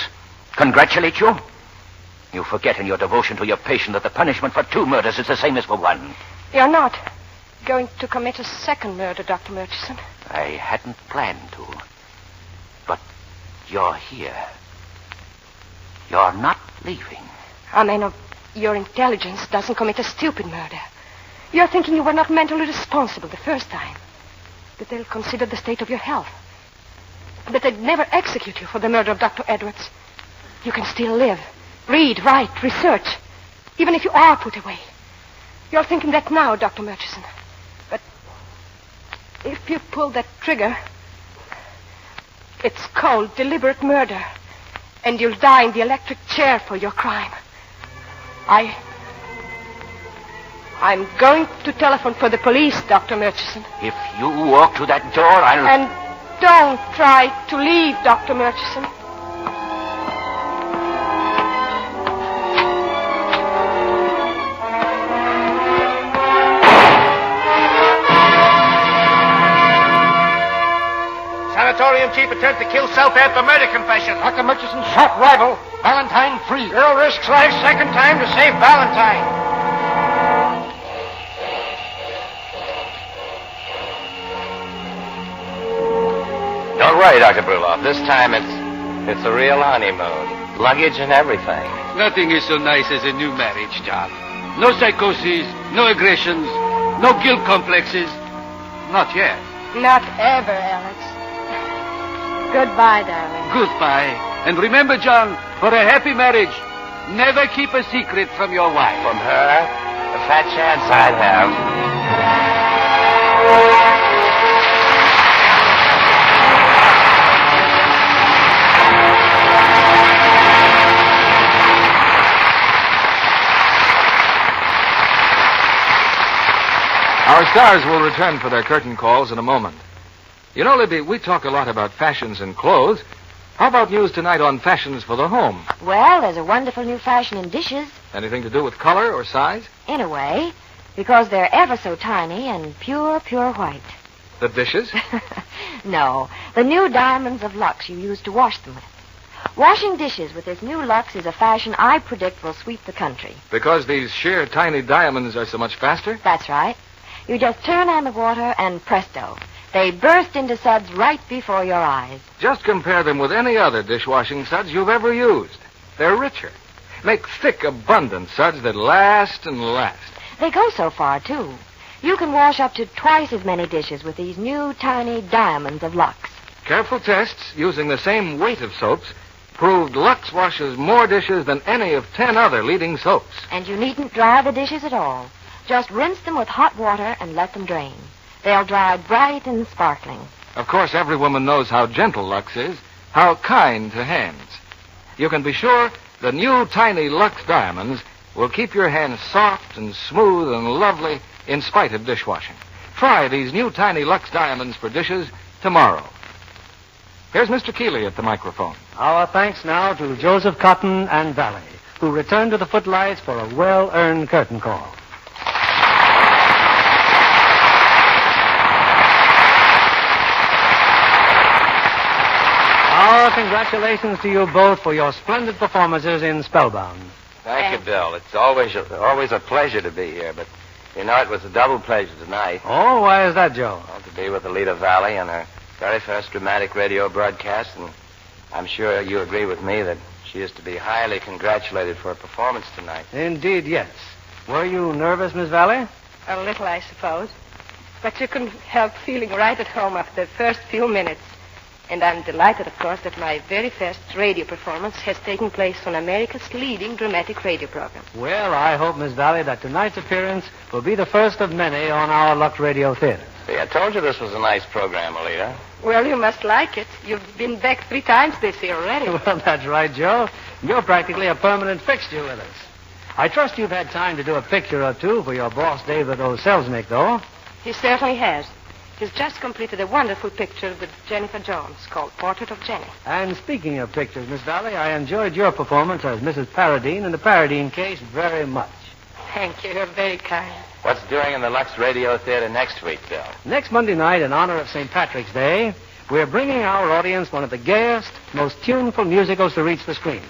Congratulate you? You forget in your devotion to your patient that the punishment for 2 murders is the same as for 1. You're not going to commit a second murder, Dr. Murchison. I hadn't planned to. But you're here. You're not leaving. A man of your intelligence doesn't commit a stupid murder. You're thinking you were not mentally responsible the first time. That they'll consider the state of your health. That they'd never execute you for the murder of Dr. Edwards. You can still live, read, write, research, even if you are put away. You're thinking that now, Dr. Murchison. But if you pull that trigger, it's called deliberate murder. And you'll die in the electric chair for your crime. I'm going to telephone for the police, Dr. Murchison. If you walk to that door, I'll... And don't try to leave, Dr. Murchison. Sanatorium chief attempts to kill self after murder confession. Dr. Murchison shot rival. Valentine free. Girl risks life second time to save Valentine. Don't worry, Dr. Bruloff. This time it's a real honeymoon. Luggage and everything. Nothing is so nice as a new marriage, John. No psychoses, no aggressions, no guilt complexes. Not yet. Not ever, Alex. Goodbye, darling. Goodbye. And remember, John, for a happy marriage, never keep a secret from your wife. From her? A fat chance I'd have. Our stars will return for their curtain calls in a moment. You know, Libby, we talk a lot about fashions in clothes. How about news tonight on fashions for the home? Well, there's a wonderful new fashion in dishes. Anything to do with color or size? In a way, because they're ever so tiny and pure white. The dishes? No, the new diamonds of Lux you use to wash them with. Washing dishes with this new Lux is a fashion I predict will sweep the country. Because these sheer tiny diamonds are so much faster? That's right. You just turn on the water and presto. They burst into suds right before your eyes. Just compare them with any other dishwashing suds you've ever used. They're richer. Make thick, abundant suds that last and last. They go so far, too. You can wash up to twice as many dishes with these new tiny diamonds of Lux. Careful tests using the same weight of soaps proved Lux washes more dishes than any of 10 other leading soaps. And you needn't dry the dishes at all. Just rinse them with hot water and let them drain. They'll dry bright and sparkling. Of course, every woman knows how gentle Lux is, how kind to hands. You can be sure the new tiny Lux diamonds will keep your hands soft and smooth and lovely in spite of dishwashing. Try these new tiny Lux diamonds for dishes tomorrow. Here's Mr. Keeley at the microphone. Our thanks now to Joseph Cotton and Valley, who returned to the footlights for a well-earned curtain call. Our congratulations to you both for your splendid performances in Spellbound. Thank you, Bill. It's always a pleasure to be here, but you know it was a double pleasure tonight. Oh, why is that, Joe? Well, to be with Alida Valley on her very first dramatic radio broadcast, and I'm sure you agree with me that she is to be highly congratulated for her performance tonight. Indeed, yes. Were you nervous, Miss Valley? A little, I suppose. But you couldn't help feeling right at home after the first few minutes. And I'm delighted, of course, that my very first radio performance has taken place on America's leading dramatic radio program. Well, I hope, Miss Valley, that tonight's appearance will be the first of many on our Lux Radio Theater. See, I told you this was a nice program, Alida. Well, you must like it. You've been back 3 times this year already. Well, that's right, Joe. You're practically a permanent fixture with us. I trust you've had time to do a picture or two for your boss, David O. Selznick, though. He certainly has. He's just completed a wonderful picture with Jennifer Jones called Portrait of Jenny. And speaking of pictures, Miss Valley, I enjoyed your performance as Mrs. Paradine in the Paradine case very much. Thank you. You're very kind. What's doing in the Lux Radio Theater next week, Bill? Next Monday night, in honor of St. Patrick's Day, we're bringing our audience one of the gayest, most tuneful musicals to reach the screen.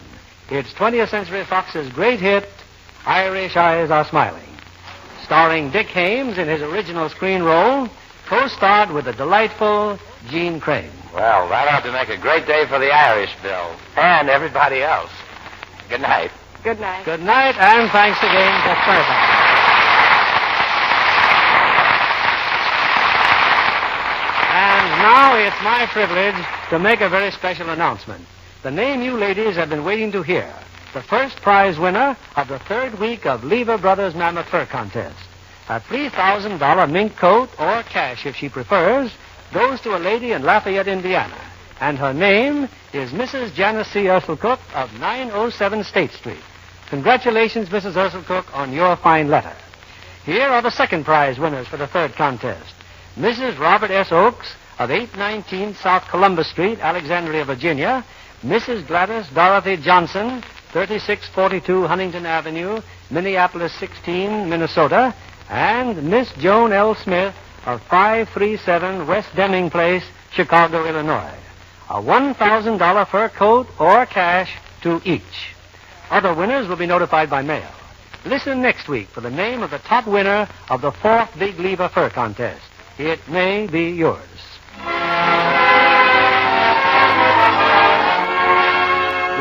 It's 20th Century Fox's great hit, Irish Eyes Are Smiling. Starring Dick Haymes in his original screen role, co-starred with the delightful Jean Crane. Well, that ought to make a great day for the Irish, Bill, and everybody else. Good night. Good night. Good night, and thanks again for Spellbound. And now it's my privilege to make a very special announcement. The name you ladies have been waiting to hear. The first prize winner of the 3rd week of Lever Brothers Mammoth Fur Contest. A $3,000 mink coat, or cash if she prefers, goes to a lady in Lafayette, Indiana. And her name is Mrs. Janice C. Urselcook of 907 State Street. Congratulations, Mrs. Urselcook, on your fine letter. Here are the second prize winners for the third contest. Mrs. Robert S. Oakes of 819 South Columbus Street, Alexandria, Virginia. Mrs. Gladys Dorothy Johnson, 3642 Huntington Avenue, Minneapolis 16, Minnesota. And Miss Joan L. Smith of 537 West Deming Place, Chicago, Illinois. A $1,000 fur coat or cash to each. Other winners will be notified by mail. Listen next week for the name of the top winner of the fourth Big Lever Fur Contest. It may be yours.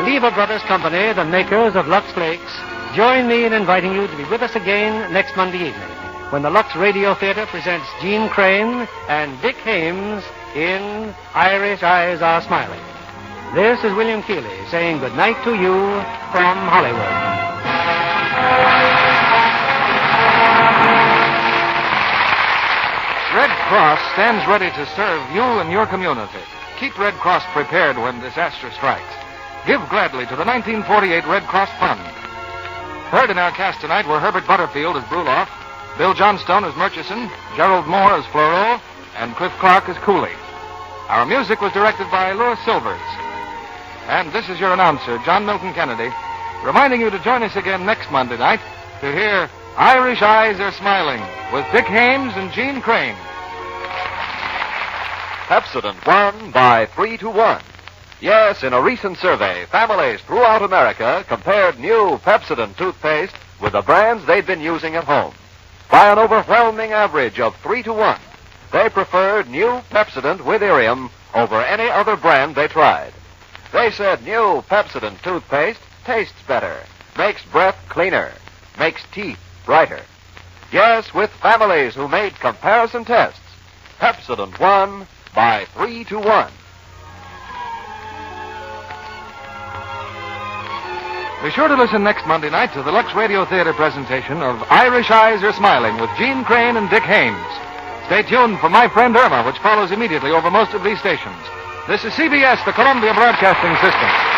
Lever Brothers Company, the makers of Lux Flakes, join me in inviting you to be with us again next Monday evening when the Lux Radio Theater presents Gene Crane and Dick Hames in Irish Eyes Are Smiling. This is William Keeley saying good night to you from Hollywood. Red Cross stands ready to serve you and your community. Keep Red Cross prepared when disaster strikes. Give gladly to the 1948 Red Cross Fund. Heard in our cast tonight were Herbert Butterfield as Bruloff, Bill Johnstone as Murchison, Gerald Moore as Fleurot, and Cliff Clark as Cooley. Our music was directed by Louis Silvers. And this is your announcer, John Milton Kennedy, reminding you to join us again next Monday night to hear Irish Eyes Are Smiling with Dick Hames and Gene Crane. Pepsodent won by 3-1. Yes, in a recent survey, families throughout America compared new Pepsodent toothpaste with the brands they'd been using at home. By an overwhelming average of 3-1, they preferred new Pepsodent with Irium over any other brand they tried. They said new Pepsodent toothpaste tastes better, makes breath cleaner, makes teeth brighter. Yes, with families who made comparison tests, Pepsodent won by 3-1. Be sure to listen next Monday night to the Lux Radio Theater presentation of Irish Eyes Are Smiling with Gene Crane and Dick Hames. Stay tuned for My Friend Irma, which follows immediately over most of these stations. This is CBS, the Columbia Broadcasting System.